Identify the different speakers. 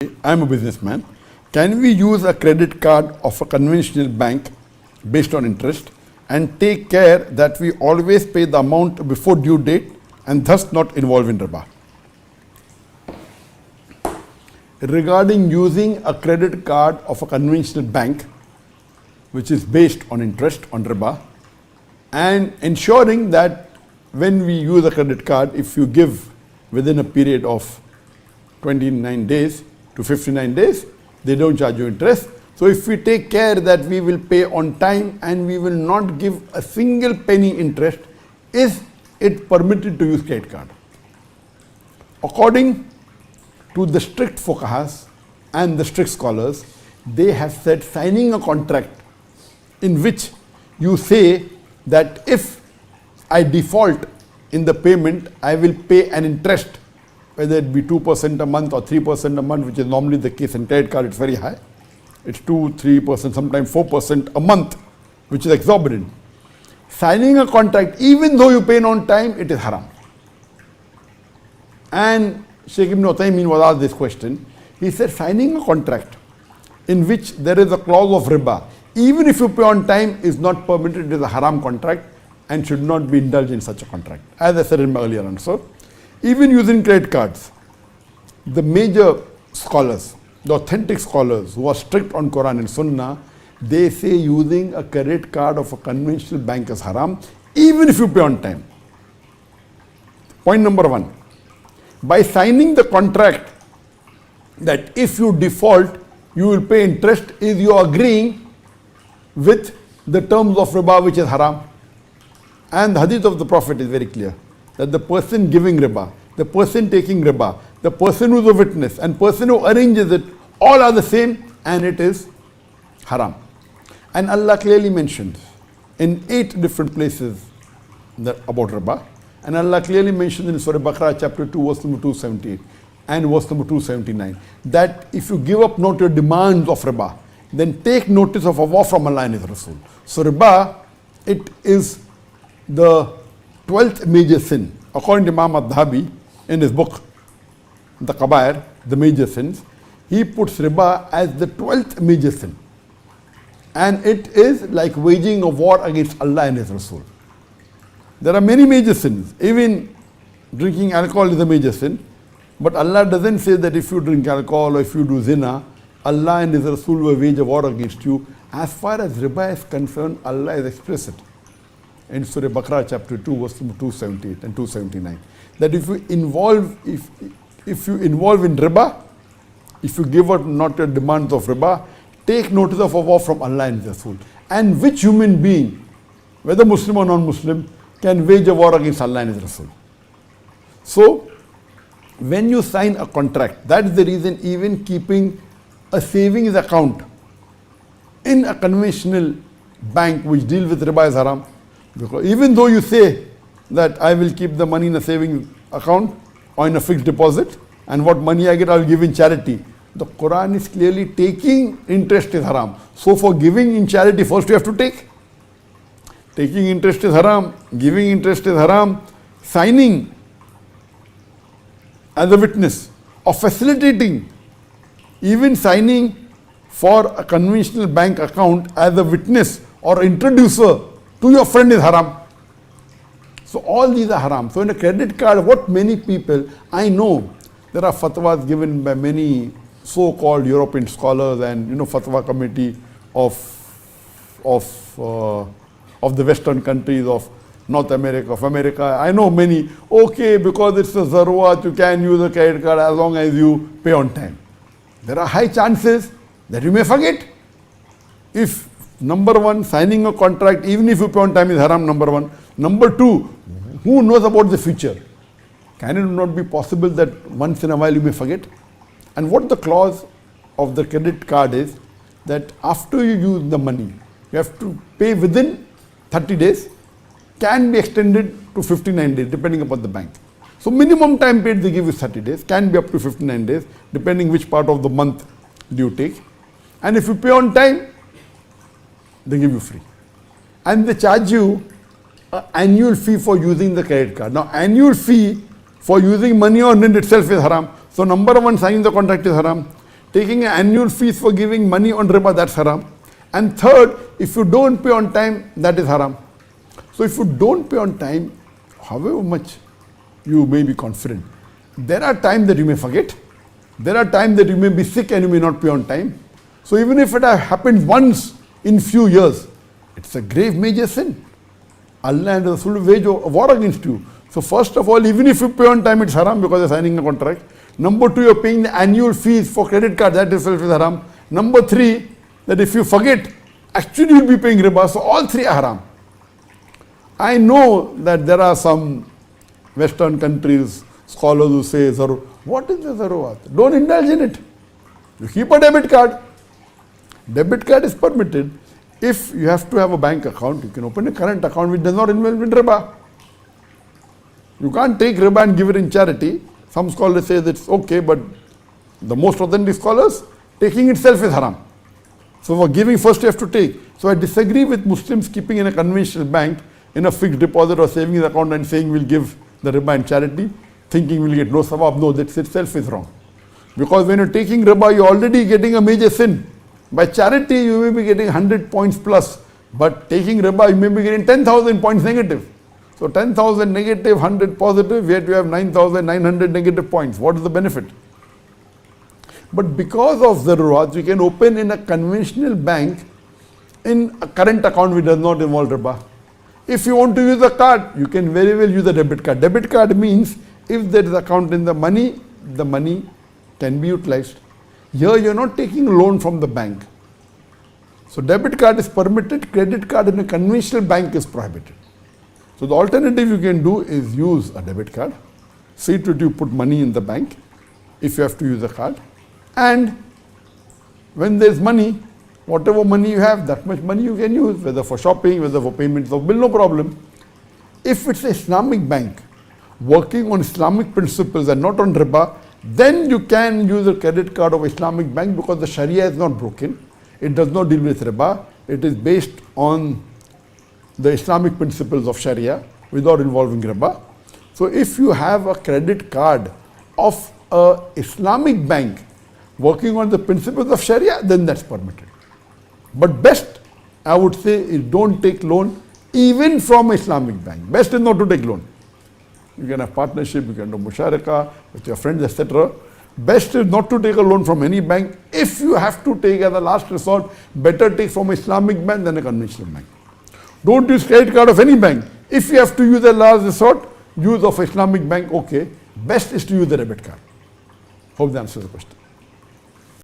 Speaker 1: I'm a businessman. Can we use a credit card of a conventional bank based on interest and take care that we always pay the amount before due date and thus not involve in riba? Regarding using a credit card of a conventional bank which is based on interest on riba, and ensuring that when we use a credit card, if you give within a period of 29 days to 59 days, they don't charge you interest. So if we take care that we will pay on time and we will not give a single penny interest, is it permitted to use credit card? According to the strict fuqahas and the strict scholars, they have said signing a contract in which you say that if I default in the payment, I will pay an interest, whether it be 2% a month or 3% a month, which is normally the case in credit card. It's very high. It's 2-3%, sometimes 4% a month, which is exorbitant. Signing a contract, even though you pay on time, it is haram. And Sheikh Ibn Uthaymeen was asked this question. He said, signing a contract in which there is a clause of riba, even if you pay on time, is not permitted. It is a haram contract and should not be indulged in such a contract. As I said in my earlier answer, even using credit cards, the major scholars, the authentic scholars who are strict on Quran and Sunnah, they say using a credit card of a conventional bank is haram, even if you pay on time. Point number one, by signing the contract that if you default, you will pay interest, is you agreeing with the terms of riba, which is haram. And the hadith of the Prophet is very clear, that the person giving riba, the person taking riba, the person who is a witness and person who arranges it, all are the same and it is haram. And Allah clearly mentions in 8 different places about riba. And Allah clearly mentions in Surah Baqarah chapter 2 verse number 278 and verse number 279 that if you give up not your demands of riba, then take notice of a war from Allah and His Rasul. So riba, it is the 12th major sin. According to Imam al-Dhahabi in his book, The Kabair, the major sins, he puts riba as the 12th major sin. And it is like waging a war against Allah and His Rasul. There are many major sins. Even drinking alcohol is a major sin. But Allah doesn't say that if you drink alcohol or if you do zina, Allah and His Rasul will wage a war against you. As far as riba is concerned, Allah is explicit in Surah Baqarah chapter 2 verse 278 and 279 that if you involve in riba, if you give out not your demands of riba, take notice of a war from Allah and His Rasul. And which human being, whether Muslim or non-Muslim, can wage a war against Allah and His Rasul? So when you sign a contract, that is the reason even keeping a savings account in a conventional bank which deals with riba is haram. Because even though you say that I will keep the money in a savings account or in a fixed deposit, and what money I get I will give in charity, the Quran is clearly taking interest is haram. So for giving in charity, first you have to take. Taking interest is haram, giving interest is haram, signing as a witness or facilitating, even signing for a conventional bank account as a witness or introducer to your friend is haram. So all these are haram. So in a credit card, what many people, I know there are fatwas given by many so-called European scholars and fatwa committee of the Western countries of North America, of America. I know many, okay, because it's a zaruat, you can use a credit card as long as you pay on time. There are high chances that you may forget. If number one, signing a contract, even if you pay on time, is haram, number one. Number two, who knows about the future? Can it not be possible that once in a while you may forget? And what the clause of the credit card is, that after you use the money, you have to pay within 30 days, can be extended to 59 days, depending upon the bank. So minimum time paid they give you 30 days, can be up to 59 days, depending which part of the month do you take. And if you pay on time, they give you free. And they charge you an annual fee for using the credit card. Now, annual fee for using money on it itself is haram. So number one, signing the contract is haram. Taking an annual fees for giving money on riba, that's haram. And third, if you don't pay on time, that is haram. So if you don't pay on time, however much you may be confident, there are times that you may forget. There are times that you may be sick and you may not pay on time. So even if it has happened once in few years, it's a grave major sin. Allah and Rasul will wage a war against you. So first of all, even if you pay on time, it's haram because you're signing a contract. Number two, you're paying the annual fees for credit card, that itself is haram. Number three, that if you forget, actually you'll be paying riba. So all three are haram. I know that there are some Western countries, scholars who say, what is the zarurat? Don't indulge in it. You keep a debit card. Debit card is permitted. If you have to have a bank account, you can open a current account which does not involve in riba. You can't take riba and give it in charity. Some scholars say that it's okay, but the most authentic scholars, taking itself is haram. So for giving, first you have to take. So I disagree with Muslims keeping in a conventional bank, in a fixed deposit or savings account and saying we'll give the riba in charity, thinking we'll get no sawab. No, that itself is wrong. Because when you're taking riba, you're already getting a major sin. By charity, you may be getting 100 points plus, but taking riba, you may be getting 10,000 points negative. So 10,000 negative, 100 positive, yet you have 9,900 negative points. What is the benefit? But because of the zarurat, you can open in a conventional bank in a current account which does not involve riba. If you want to use a card, you can very well use a debit card. Debit card means if there is account in the money can be utilized. Here you are not taking a loan from the bank. So debit card is permitted, credit card in a conventional bank is prohibited. So the alternative you can do is use a debit card. See to it you put money in the bank if you have to use a card. And when there is money, whatever money you have, that much money you can use, whether for shopping, whether for payments of bill, no problem. If it's an Islamic bank working on Islamic principles and not on riba, then you can use a credit card of Islamic bank because the Sharia is not broken. It does not deal with riba. It is based on the Islamic principles of Sharia without involving riba. So if you have a credit card of a Islamic bank working on the principles of Sharia, then that's permitted. But best, I would say, is don't take loan even from Islamic bank. Best is not to take loan. You can have partnership, you can do musharaka with your friends, etc. Best is not to take a loan from any bank. If you have to take as a last resort, better take from Islamic bank than a conventional bank. Don't use credit card of any bank. If you have to use a last resort, use of Islamic bank, okay. Best is to use the debit card. Hope that answers the question.